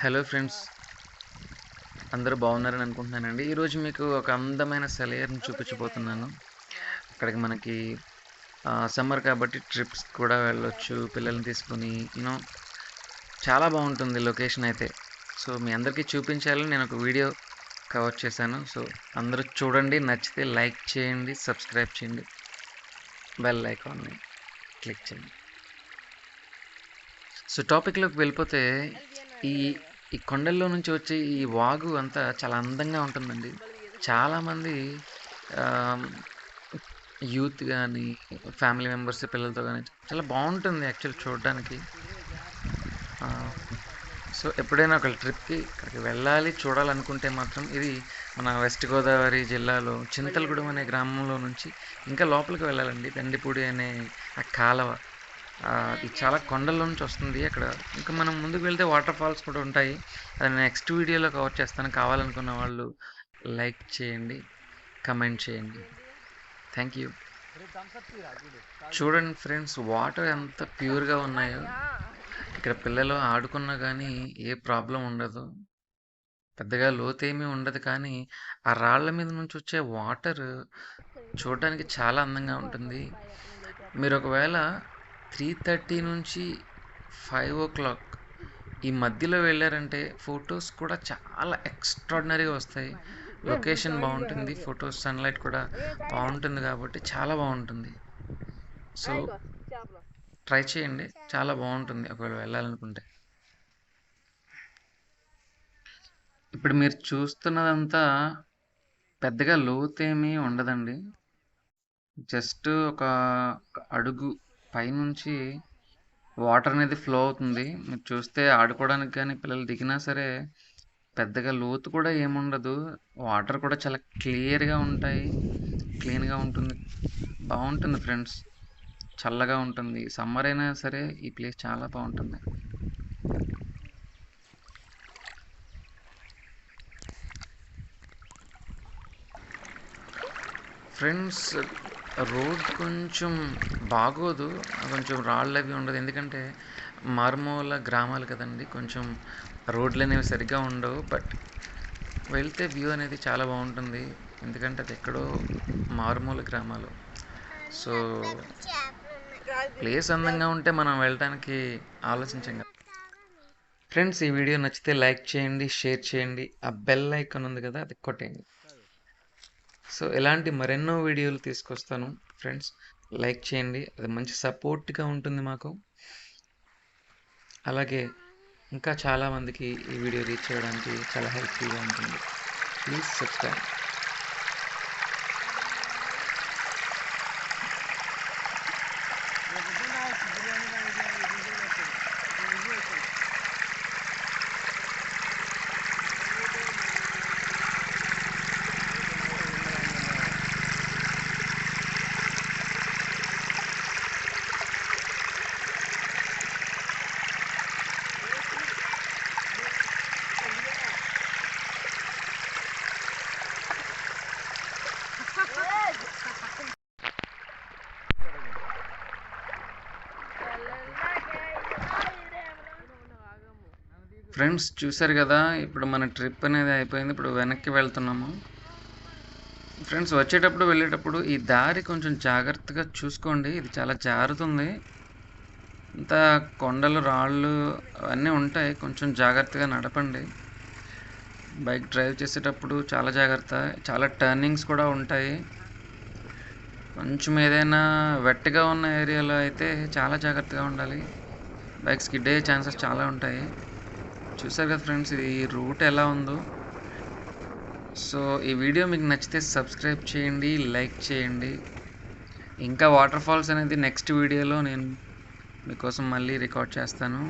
Hello friends, అందరూ బాగున్నారని అనుకుంటున్నానండి. ఈరోజు మీకు ఒక అందమైన సెలయేరుని చూపించబోతున్నాను. అక్కడికి మనకి సమ్మర్ కాబట్టి ట్రిప్స్ కూడా వెళ్ళొచ్చు పిల్లల్ని తీసుకొని. యూనో చాలా బాగుంటుంది లొకేషన్ అయితే. సో, మీ అందరికీ చూపించాలని నేను ఒక వీడియో కవర్ చేశాను. సో, అందరూ చూడండి, నచ్చితే లైక్ చేయండి, సబ్స్క్రైబ్ చేయండి, బెల్ ఐకాన్ని క్లిక్ చేయండి. సో, టాపిక్‌లోకి వెళ్ళిపోతే ఈ ఈ కొండల్లో నుంచి వచ్చే ఈ వాగు అంతా చాలా అందంగా ఉంటుందండి. చాలామంది ఆహ్, యూత్ గానీ, ఫ్యామిలీ మెంబర్స్ పిల్లలతో గానీ చాలా బావుంటుంది యాక్చువల్లీ చూడడానికి. ఆహ్, సో, ఎప్పుడైనా ఒక ట్రిప్‌కి ఇక్కడికి వెళ్ళాలి, చూడాలనుకుంటే మాత్రం ఇది మన వెస్ట్ గోదావరి జిల్లాలో చింతలగూడెం అనే గ్రామంలో నుంచి ఇంకా లోపలికి వెళ్ళాలండి. దండిపూడి అనే ఆ కాలవ. ఇది చాలా కొండల నుంచి వస్తుంది. అక్కడ ఇంకా మనం ముందుకు వెళ్తే వాటర్ ఫాల్స్ కూడా ఉంటాయి. అది నెక్స్ట్ వీడియోలో కవర్ చేస్తాను. కావాలనుకున్న వాళ్ళు లైక్ చేయండి, కమెంట్ చేయండి. Thank you. చూడండి ఫ్రెండ్స్, వాటర్ ఎంత ప్యూర్‌గా ఉన్నాయో. ఇక్కడ పిల్లలు ఆడుకున్నా గానీ ఏ ప్రాబ్లమ్ ఉండదు. పెద్దగా లోతేమీ ఉండదు కానీ, ఆ రాళ్ళ మీద నుంచి వచ్చే వాటర్ చూడడానికి చాలా అందంగా ఉంటుంది. మీరు ఒకవేళ 3:30 నుంచి 5:00 ఈ మధ్యలో వెళ్ళారంటే ఫొటోస్ కూడా చాలా ఎక్స్ట్రాడినరీగా వస్తాయి. లొకేషన్ బాగుంటుంది, ఫొటోస్ సన్లైట్ కూడా బాగుంటుంది కాబట్టి చాలా బాగుంటుంది. సో, ట్రై చేయండి, చాలా బాగుంటుంది ఒకవేళ వెళ్ళాలనుకుంటే. ఇప్పుడు మీరు చూస్తున్నదంతా పెద్దగా లోతేమీ ఉండదండి. జస్ట్ ఒక అడుగు పైనుంచి వాటర్ అనేది ఫ్లో అవుతుంది. మీరు చూస్తే ఆడుకోవడానికి గానీ, పిల్లలు దిగినా సరే పెద్దగా లోతు కూడా ఏముండదు. వాటర్ కూడా చాలా క్లియర్‌గా ఉంటాయి. క్లీన్‌గా ఉంటుంది. బావుంటుంది ఫ్రెండ్స్. చల్లగా ఉంటుంది. సమ్మర్ అయినా సరే ఈ ప్లేస్ చాలా బావుంటుంది. ఫ్రెండ్స్, రోడ్ కొంచెం బాగోదు. కొంచెం రాళ్ళవి ఉండదు. ఎందుకంటే మారుమూల గ్రామాలు కదండీ! కొంచెం రోడ్లనేవి సరిగ్గా ఉండవు. బట్ వెళ్తే వ్యూ అనేది చాలా బాగుంటుంది. ఎందుకంటే అది ఎక్కడో మారుమూల గ్రామాలు. సో, ప్లేస్ అందంగా ఉంటే మనం వెళ్ళటానికి ఆలోచించం కదా! ఫ్రెండ్స్, ఈ వీడియో నచ్చితే లైక్ చేయండి, షేర్ చేయండి. ఆ బెల్ ఐకాన్ ఉంది కదా, అది కొట్టేయండి. సో, ఇలాంటి మరెన్నో వీడియోలు తీసుకొస్తాను ఫ్రెండ్స్. లైక్ చేయండి. అది మంచి సపోర్ట్‌గా ఉంటుంది మాకు. అలాగే ఇంకా చాలామందికి ఈ వీడియో రీచ్ అవ్వడానికి చాలా హెల్ప్‌ఫుల్‌గా ఉంటుంది. Please subscribe. ఫ్రెండ్స్, చూసారు కదా, ఇప్పుడు మన ట్రిప్ అనేది అయిపోయింది. ఇప్పుడు వెనక్కి వెళ్తున్నాము. ఫ్రెండ్స్, వచ్చేటప్పుడు వెళ్ళేటప్పుడు ఈ దారి కొంచెం జాగ్రత్తగా చూసుకోండి. ఇది చాలా జారుతుంది. అంతా కొండలు, రాళ్ళు అవన్నీ ఉంటాయి. కొంచెం జాగ్రత్తగా నడపండి. బైక్ డ్రైవ్ చేసేటప్పుడు చాలా జాగ్రత్త. చాలా టర్నింగ్స్ కూడా ఉంటాయి. కొంచెం ఏదైనా వెట్గా ఉన్న ఏరియాలో అయితే చాలా జాగ్రత్తగా ఉండాలి. బైక్ స్కిడ్ అయ్యే ఛాన్సెస్ చాలా ఉంటాయి. చూసారు కదా ఫ్రెండ్స్, ఈ రూట్ ఎలా ఉందో. సో, ఈ వీడియో మీకు నచ్చితే సబ్స్క్రైబ్ చేయండి, లైక్ చేయండి. ఇంకా వాటర్ ఫాల్స్ అనేది నెక్స్ట్ వీడియోలో నేను మీకోసం మళ్ళీ రికార్డ్ చేస్తాను.